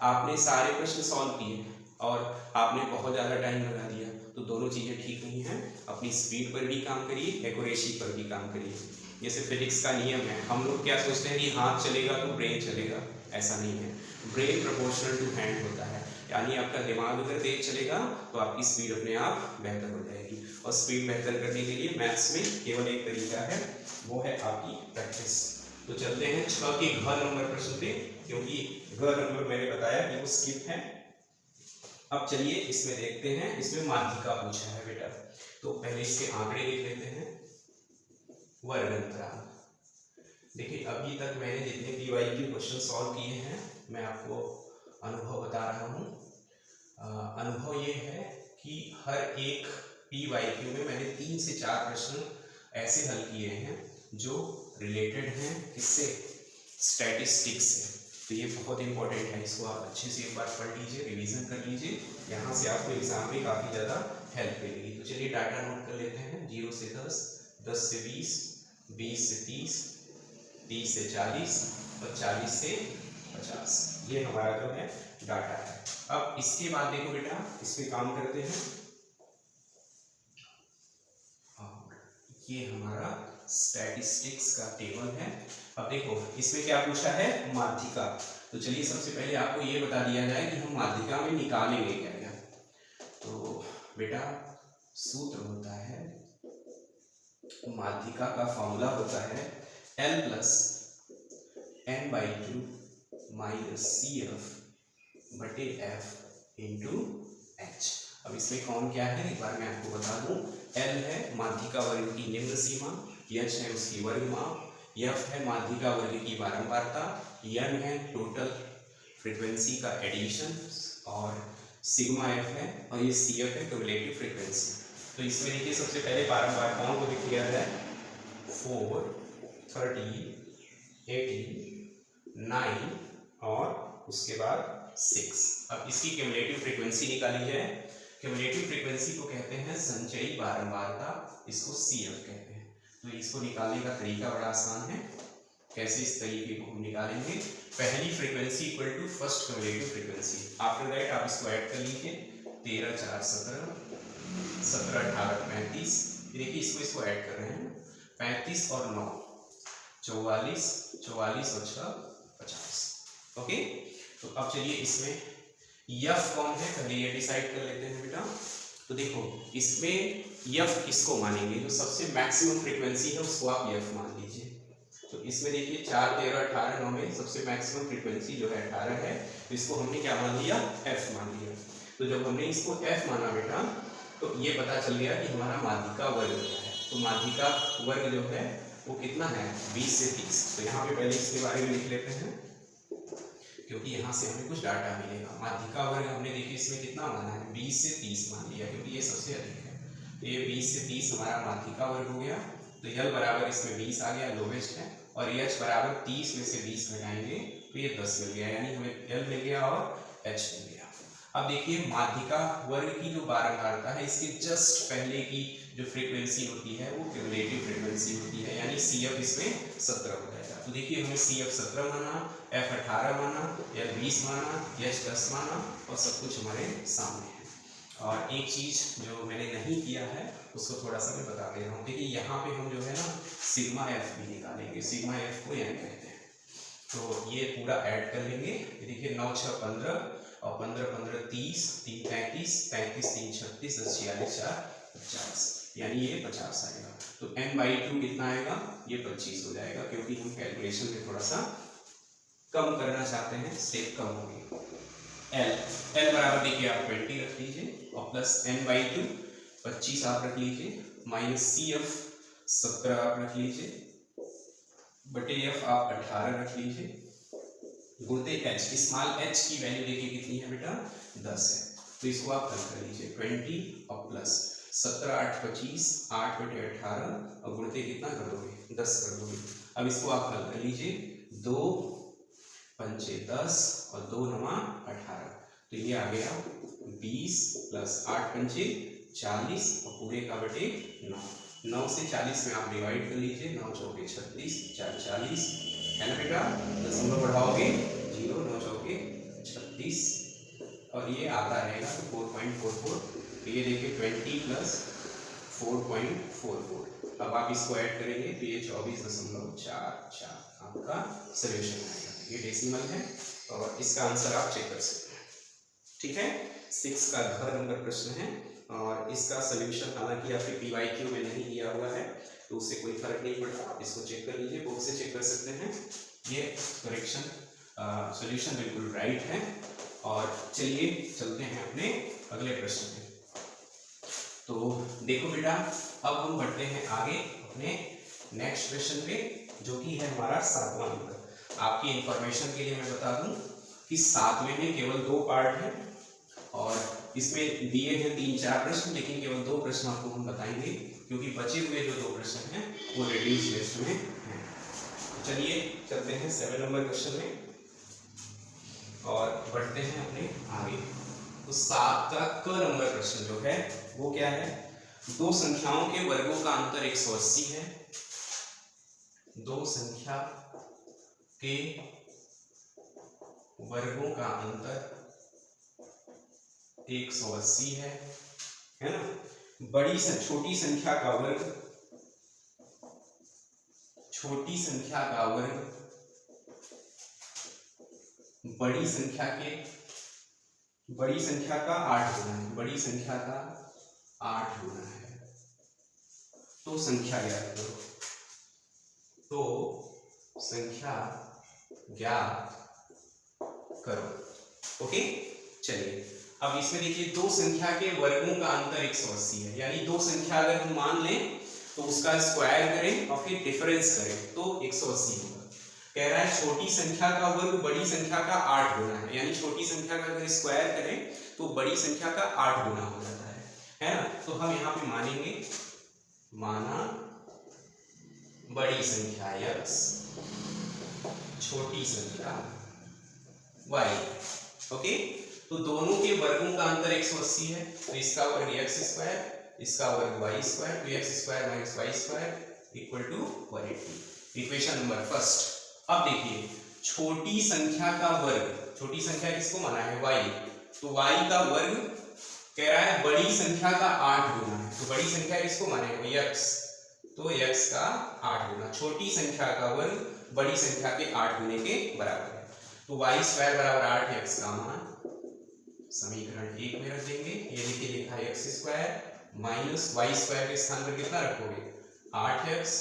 आपने सारे प्रश्न सॉल्व किए और आपने बहुत ज़्यादा टाइम लगा दिया, तो दोनों चीज़ें ठीक नहीं हैं। अपनी स्पीड पर भी काम करिए, एक्यूरेसी पर भी काम करिए। जैसे फिजिक्स का नियम है, हम लोग क्या सोचते हैं कि हाथ चलेगा तो ब्रेन चलेगा, ऐसा नहीं है। ब्रेन प्रोपोर्शनल टू हैंड होता है, यानी आपका दिमाग अगर तेज चलेगा तो आपकी स्पीड अपने आप बेहतर हो जाएगी। और स्पीड बेहतर करने के लिए मैथ्स में केवल एक तरीका है, वो है आपकी प्रैक्टिस। तो चलते हैं 6 के घ नंबर प्रश्न पे, क्योंकि घ नंबर मैंने बताया कि वो स्किप है। अब चलिए इसमें देखते हैं, इसमें माध्यिका पूछा है बेटा, तो पहले इसके आंकड़े लिख लेते हैं। वर्ग अंतराल, देखिए अभी तक मैंने जितने PYQ क्वेश्चन सॉल्व किए हैं, मैं आपको अनुभव बता रहा हूँ। अनुभव ये है कि हर एक PYQ में मैंने 3 से 4 प्रश्न ऐसे हल किए हैं जो रिलेटेड हैं, किससे, स्टैटिस्टिक्स से। तो ये बहुत इंपॉर्टेंट है, इसको आप अच्छे से एक बार पढ़ लीजिए, रिवीजन कर लीजिए, यहाँ से आपको एग्जाम में काफ़ी ज़्यादा हेल्प मिलेगी। तो चलिए डाटा नोट कर लेते हैं। 0 से 10, 10 से 20, 20 से 30, 30 से 40 और 40 से 50। ये हमारा जो है डाटा है। अब इसके बाद देखो बेटा, इस पे काम करते हैं। ये हमारा स्टैटिस्टिक्स का टेबल है। अब देखो इसमें क्या पूछा है, माध्यिका। तो चलिए सबसे पहले आपको ये बता दिया जाए कि हम माध्यिका में निकालेंगे क्या क्या। तो बेटा सूत्र होता है, माध्यिका का फॉर्मूला होता है L plus n/2 minus CF बटे F इंटू H। अब इसमें कौन क्या है एक बार मैं आपको बता दूं। L है माध्यिका वर्ग की निम्न सीमा, H है उसकी वर्ग माप, F है माध्यिका वर्ग की बारंबारता, N है टोटल फ्रीक्वेंसी का एडिशन और सिग्मा F है और ये CF है क्यूमुलेटिव फ्रीक्वेंसी। तो इसमें देखिए सबसे पहले बारंबारताओं को लिख लिया है 4, 30, 18, 9 और उसके बाद 6। अब इसकी क्यूमुलेटिव फ्रीक्वेंसी निकाली है। क्यूमुलेटिव फ्रीक्वेंसी को कहते हैं संचयी बारंबारता, इसको CF कहते हैं। तो इसको निकालने का तरीका बड़ा आसान है। कैसे इस तरीके को हम निकालेंगे, पहली frequency equal to first cumulative frequency. After that आप इसको ऐड कर लीजिए, 13 4 17, 17 18 35। देखिए इसको ऐड कर रहे हैं, 35 और 9 44, 44 और 6 50। ओके, तो अब चलिए इसमें F कौन है पहले ये डिसाइड कर लेते हैं बेटा। तो देखो इसमें F किसको मानेंगे, जो सबसे मैक्सिमम फ्रीक्वेंसी है उसको आप F मान लीजिए। तो इसमें देखिए 4 13 18 9 में सबसे मैक्सिमम फ्रीक्वेंसी जो है 18 है, तो इसको हमने क्या मान लिया, F मान लिया। तो जब हमने इसको F माना बेटा, तो ये पता चल गया कि हमारा माध्यिका वर्ग क्या है। तो माध्यिका वर्ग जो है वो कितना है, 20 से 30। तो यहाँ पे पहले इसके बारे में लिख लेते हैं, क्योंकि यहाँ से हमें कुछ डाटा मिलेगा। माध्यिका वर्ग हमने देखिए इसमें कितना माना है, 20 से 30 मान लिया, क्योंकि ये सबसे अधिक है। तो ये 20 से 30 हमारा माध्यिका वर्ग हो गया। तो L बराबर इसमें 20 आ गया, लोवेस्ट है, और H बराबर 30 में से 20 घटाएंगे तो ये 10 मिल गया, यानी हमें L मिल गया और H मिल गया। अब देखिए माध्यिका वर्ग की जो बारंबारता है, इसके जस्ट पहले की जो फ्रीक्वेंसी होती है वो क्यूमुलेटिव फ्रीक्वेंसी होती है, यानी CF इसमें 17 हो जाएगा। तो देखिए हमें CF 17 माना, F 18 माना, L 20 माना, H 10 माना और सब कुछ हमारे सामने है। और एक चीज़ जो मैंने नहीं किया है उसको थोड़ा सा मैं बता दे रहा हूँ। देखिए यहाँ पे हम जो है ना सिग्मा F भी निकालेंगे, सिग्मा F को N कहते हैं। तो ये पूरा ऐड कर लेंगे। देखिए 9 6 15 और 15 15 30, 3 35, 35 3 36, 10 46 4 50, यानी ये 50 आएगा। तो n/2 कितना आएगा, ये 25 हो जाएगा, क्योंकि हम कैलकुलेशन में थोड़ा सा कम करना चाहते हैं, स्टेप कम होगी। L बराबर देखिए आप 20 रख लीजिए और प्लस n/2 25 आप रख लीजिए, माइनस CF 17 आप रख लीजिए, बटे F आप 18 रख लीजिए, गुणते H। स्मॉल h की वैल्यू देखिए कितनी है बेटा, 10 है। तो इसको आप हल कर लीजिए, 20 और प्लस 17 8 25, 8 बटे 18 और गुणते कितना कर दोगे, 10 कर दोगे। अब इसको आप हल कर लीजिए, 2 पंचे 10 और 2 9 18। तो ये आ गया 20 प्लस 8 पंचे 40 और पूरे का बटे 9। 9 से 40 में आप डिवाइड कर लीजिए, 9 चौके 36, 4 40 है ना बेटा, दशमलव बढ़ाओगे 0, 9 चौके 36 और ये आता रहेगा तो 4.44। तो ये देखिए 20 प्लस 4.44। अब आप इसको ऐड करेंगे तो ये 24.44 आपका सोल्यूशन आएगा। ये डेसिमल है और इसका आंसर आप चेक कर सकते हैं। ठीक है, 6 का घ नंबर प्रश्न है और इसका सोल्यूशन हालांकि आपके PYQ में नहीं दिया हुआ है तो उससे कोई फर्क नहीं पड़ता, इसको चेक कर लीजिए, बुक से चेक कर सकते हैं। ये करेक्शन सोल्यूशन बिल्कुल राइट है। और चलिए चलते हैं अपने अगले प्रश्न पे। तो देखो बेटा, अब हम बढ़ते हैं आगे अपने नेक्स्ट प्रश्न पे, जो कि है हमारा 7वां नंबर। आपकी इंफॉर्मेशन के लिए मैं बता दूं कि 7वें में केवल 2 पार्ट है और इसमें दिए हैं 3-4 प्रश्न, लेकिन केवल 2 प्रश्न आपको हम बताएंगे, क्योंकि बचे हुए जो 2 प्रश्न हैं वो रिड्यूस लिस्ट में हैं। चलिए चलते हैं 7 नंबर क्वेश्चन में। और बढ़ते हैं अपने आगे। तो 7 का क नंबर प्रश्न जो है वो क्या है, दो संख्याओं के वर्गों का अंतर 180 है। दो संख्या के वर्गों का अंतर 180 है ना। छोटी संख्या का वर्ग, छोटी संख्या का वर्ग बड़ी संख्या का 8 गुना है, बड़ी संख्या का 8 गुना है। तो संख्या ज्ञात करो, तो संख्या ज्ञात करो। ओके, चलिए अब इसमें देखिए दो संख्या के वर्गों का अंतर 180 है, यानी दो संख्या अगर हम मान लें तो उसका स्क्वायर करें और फिर डिफरेंस करें तो 180 होगा। कह रहा है छोटी संख्या का वर्ग बड़ी संख्या का 8 गुना है, यानी छोटी संख्या का अगर स्क्वायर करें तो बड़ी संख्या का 8 गुना हो जाता है ना। तो हम यहाँ पे मानेंगे, माना बड़ी संख्या x, छोटी संख्या y। ओके, तो दोनों के वर्गों का अंतर 180 है, तो इसका वर्ग x स्क्वायर, इसका वर्ग y स्क्वायर, तो x square minus y square equal to 180। Equation number first. अब देखिए छोटी संख्या का वर्ग, छोटी संख्या किसको माना है y, तो y का वर्ग कह रहा है बड़ी संख्या का 8 गुना है, तो बड़ी संख्या किसको माने x, तो x का 8 गुना। छोटी संख्या का वर्ग बड़ी संख्या के 8 गुने के बराबर है, तो y स्क्वायर बराबर 8x का मान समीकरण 1 में रख देंगे। ये देखिए लिखा है x square minus y square के स्थान पर कितना रखोगे 8x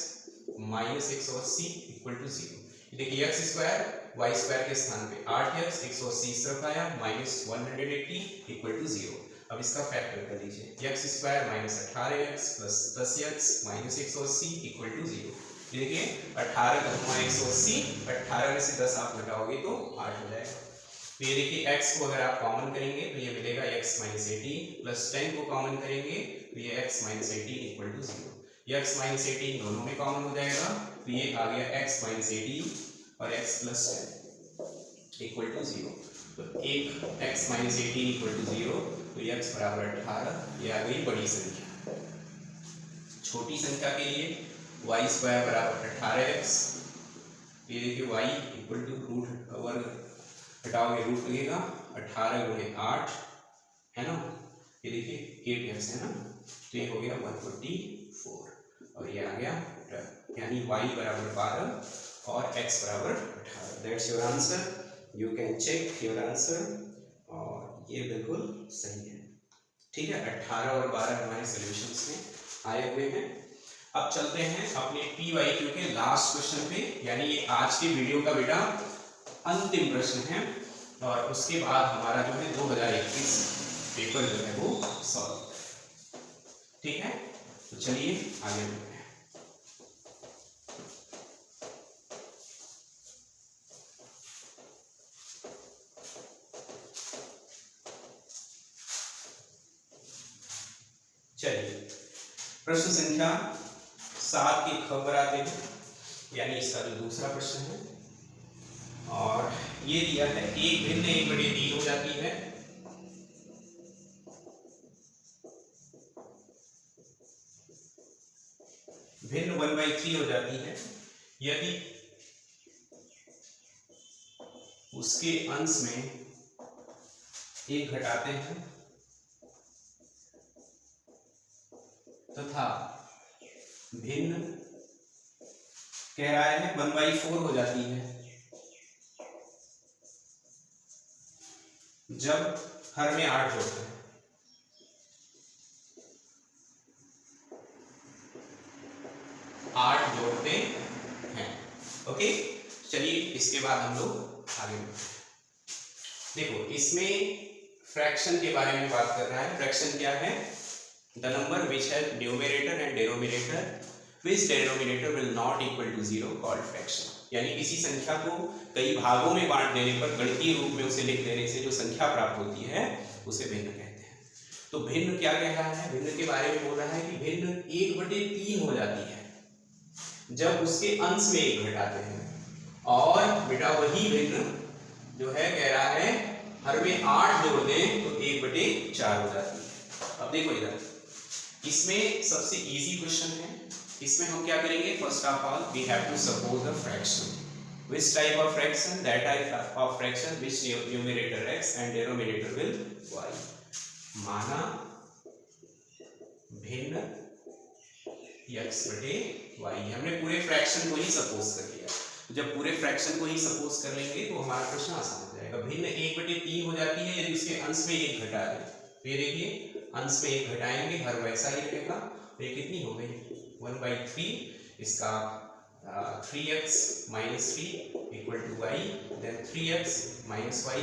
माइनस 180 इक्वल टू 0। देखिए x स्क्वायर y स्क्वायर के स्थान पे 8x 180 रखाया माइनस 180 इक्वल टू 0। अब इसका फैक्टर कर लीजिए, x square minus 18x plus 10x minus 180 equal to 0। ये देखिए 18 का 180, 18 में से 10 आप घटाओगे तो 8 हो जाएगा। तो ये देखिए x को अगर आप कॉमन करेंगे तो ये मिलेगा x माइनस 80 प्लस 10 को कॉमन करेंगे तो ये x minus 80 equal to 0। x minus 80 दोनों में कॉमन हो जाएगा, तो ये आ गया x माइनस 80 और x प्लस 10 इक्वल टू 0। तो एक x माइनस 80 इक्वल टू 0, तो x बराबर 18, ये आ गई बड़ी संख्या। छोटी संख्या के लिए y स्क्वायर बराबर 18x, ये देखिए y इक्वल टू रूट वर्ग हटाओगे रूट लगेगा 18 गुणे 8 है ना, ये देखिए 8x है ना, तो ये हो गया 144 और ये आ गया यानी y बराबर 12 और x बराबर 18। That's your answer, you can check your answer, और ये बिल्कुल सही है। ठीक है, 18 और 12 हमारे सॉल्यूशंस में आए हुए हैं। अब चलते हैं अपने PYQ के लास्ट क्वेश्चन पे, यानी ये आज के वीडियो का बेटा अंतिम प्रश्न है, और उसके बाद हमारा जो है 2021 पेपर जो है वो सॉल्व। ठीक है, तो चलिए आगे बढ़ते हैं। चलिए प्रश्न संख्या 7 के ख पर आते हैं, यानी इसका जो दूसरा प्रश्न है, और ये दिया है एक भिन्न 1/3 हो जाती है, भिन्न 1/3 हो जाती है यदि उसके अंश में 1 घटाते हैं तथा भिन्न कह रहा है 1/4 हो जाती है जब हर में 8 जोड़ते हैं। आठ जोड़ते हैं। ओके, चलिए इसके बाद हम लोग आगे बढ़ते हैं। देखो इसमें फ्रैक्शन के बारे में बात कर रहा है। फ्रैक्शन क्या है? The number which has numerator and denominator which denominator will not equal to 0 called fraction. यानी किसी संख्या को कई भागों में बांट देने पर गणितीय रूप में उसे लिख देने से जो संख्या प्राप्त होती है उसे भिन्न कहते हैं। तो भिन्न क्या कह रहा है? भिन्न के बारे में बोल रहा है कि भिन्न 1/3 हो जाती है जब उसके अंश में 1 घटाते हैं, और बेटा वही भिन्न जो है कह रहा है हर में 8 जोड़ दें तो 1/4 हो जाती है। अब देखो इधर, इसमें सबसे इजी क्वेश्चन है। इसमें हम क्या करेंगे, first of all we have to suppose a fraction. Which type of fraction? That type of fraction which numerator x and denominator will y. माना भिन्न x/y। हमने पूरे फ्रैक्शन को ही सपोज कर लिया। जब पूरे फ्रैक्शन को ही सपोज कर लेंगे तो हमारा प्रश्न आसान हो जाएगा। भिन्न 1/3 हो जाती है यदि उसके अंश में 1 घटा दें। तो ये देखिए अंश में 1 घटाएंगे, हर वैसा ही रहेगा। तो ये कितनी हो गई 1/3। इसका 3x minus 3 equal to y, then 3x minus y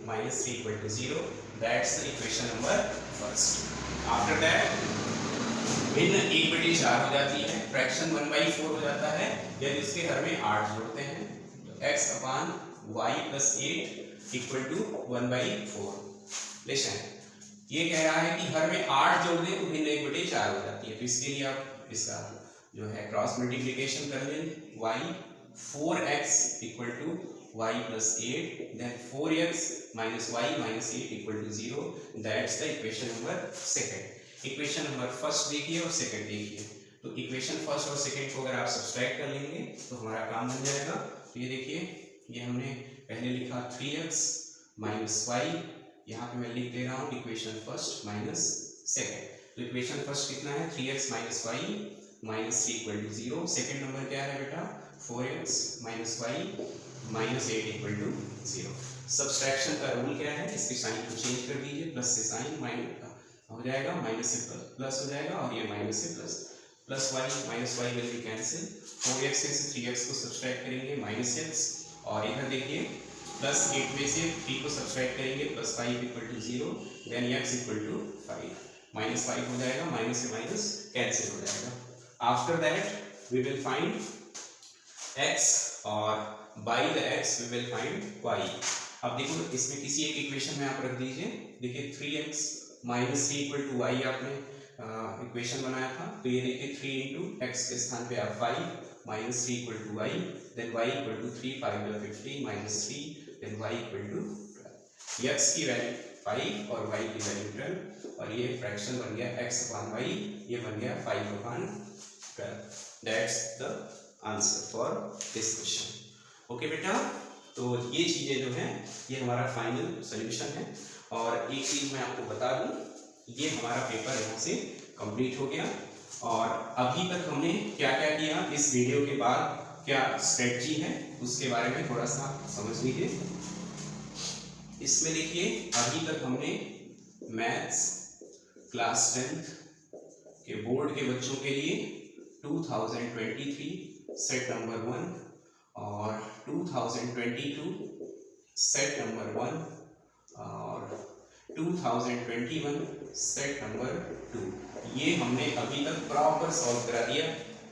minus 3 equal to 0. That's the equation number first. After that, भिन्न 1/4 हो जाती है, फ्रैक्शन 1/4 हो जाता है यदि उसके हर में 8 जोड़ते हैं। तो x upon y plus 8 equal to 1/4। लेशन ये कह रहा है कि हर में 8 जोड़ दें तो भिन्न 1/4 हो जाती है। तो इसके लिए आप इसका जो है क्रॉस मल्टीप्लिकेशन कर लेंगे। y 4x equal to y plus 8, then 4x minus y minus 8 equal to 0। That's the equation number second. Equation number first देखिए और सेकंड देखिए। तो इक्वेशन फर्स्ट और सेकंड को अगर आप सब्सट्रैक्ट कर लेंगे तो हमारा काम बन जाएगा। तो ये देखिए, ये हमने पहले लिखा 3x माइनस y, यहाँ पे मैं लिख दे रहा हूँ इक्वेशन फर्स्ट माइनस सेकंड। तो इक्वेशन फर्स्ट कितना है 3x minus y minus 3 equal to 0। Second number क्या है बेटा 4x minus y minus 8 equal to 0। Subtraction का रूल क्या है, इसके साइन को चेंज कर दीजिए, प्लस से साइन माइनस हो जाएगा, माइनस से प्लस हो जाएगा और ये माइनस से plus. Plus y minus y will be cancel. 4x में से 3x को सब्सट्रैक्ट करेंगे माइनस x, और इधर देखिए प्लस 8 में से 3 को सब्सट्रैक्ट करेंगे plus 5 equal to 0, then x equal to 5 minus 5 हो जाएगा, माइनस से माइनस कैंसिल हो जाएगा। After that we will find x और by the x we will find y। अब देखो इसमें किसी एक इक्वेशन में आप रख दीजिए। देखिए 3x minus 3 equal to y आपने इक्वेशन बनाया था। तो ये देखिए 3 इंटू एक्स के स्थान पे आप 5 minus 3 equal to y, then y equal to 3 5 15 minus 3, then y equal to 12। x की वैल्यू 5 और y की वैल्यू 12, और ये फ्रैक्शन बन गया x अपॉन y, ये बन गया 5 upon 12। That's the answer for this question। Okay बेटा, तो ये चीजें जो हैं ये हमारा फाइनल सॉल्यूशन है। और एक चीज मैं आपको बता दूं, ये हमारा पेपर यहाँ से कंप्लीट हो गया। और अभी तक हमने क्या क्या किया, इस वीडियो के बाद क्या स्ट्रेटजी है उसके बारे में थोड़ा सा समझ लीजिए। इसमें देखिए अभी तक हमने मैथ्स क्लास 10 के बोर्ड के बच्चों के लिए 2023 सेट नंबर 1 और 2022 सेट नंबर 1 और 2021 सेट नंबर 2, ये हमने अभी तक प्रॉपर सॉल्व करा दिया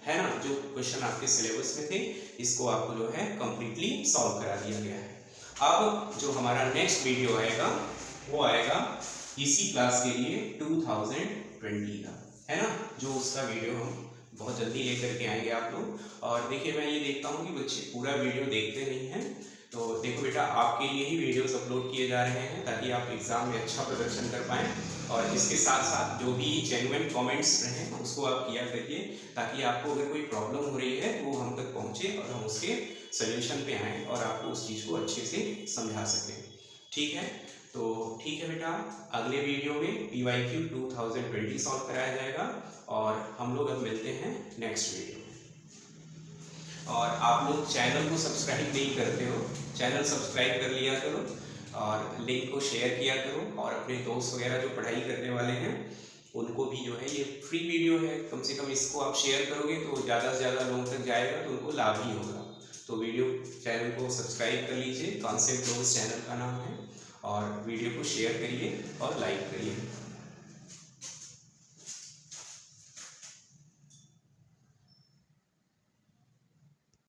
है ना। जो क्वेश्चन आपके सिलेबस में थे इसको आपको जो है कंप्लीटली सॉल्व करा दिया गया है। अब जो हमारा नेक्स्ट वीडियो आएगा वो आएगा इसी क्लास के लिए 2020 का, है ना। जो उसका वीडियो हम बहुत जल्दी लेकर के आएंगे आप लोग। और देखिए मैं ये देखता हूँ कि बच्चे पूरा वीडियो देखते नहीं हैं, तो देखो बेटा आपके लिए ही वीडियोस अपलोड किए जा रहे हैं ताकि आप एग्जाम में अच्छा प्रदर्शन कर पाएँ। और इसके साथ साथ जो भी जेन्युइन कमेंट्स रहें उसको आप किया करिए, ताकि आपको अगर कोई प्रॉब्लम हो रही है तो वो हम तक पहुँचे और हम उसके सोल्यूशन पे आएँ और आपको उस चीज़ को अच्छे से समझा सकें। ठीक है, तो ठीक है बेटा, अगले वीडियो में PYQ 2020 सॉल्व कराया जाएगा और हम लोग अब मिलते हैं नेक्स्ट वीडियो में। और आप लोग चैनल को सब्सक्राइब नहीं करते हो, चैनल सब्सक्राइब कर लिया करो और लिंक को शेयर किया करो, और अपने दोस्त वगैरह जो पढ़ाई करने वाले हैं उनको भी जो है, ये फ्री वीडियो है, कम से कम इसको आप शेयर करोगे तो ज़्यादा से ज़्यादा लोगों तक जाएगा तो उनको लाभ ही होगा। तो वीडियो चैनल को सब्सक्राइब कर लीजिए, कॉन्सेप्ट क्लोज चैनल का नाम है, और वीडियो को शेयर करिए और लाइक करिए।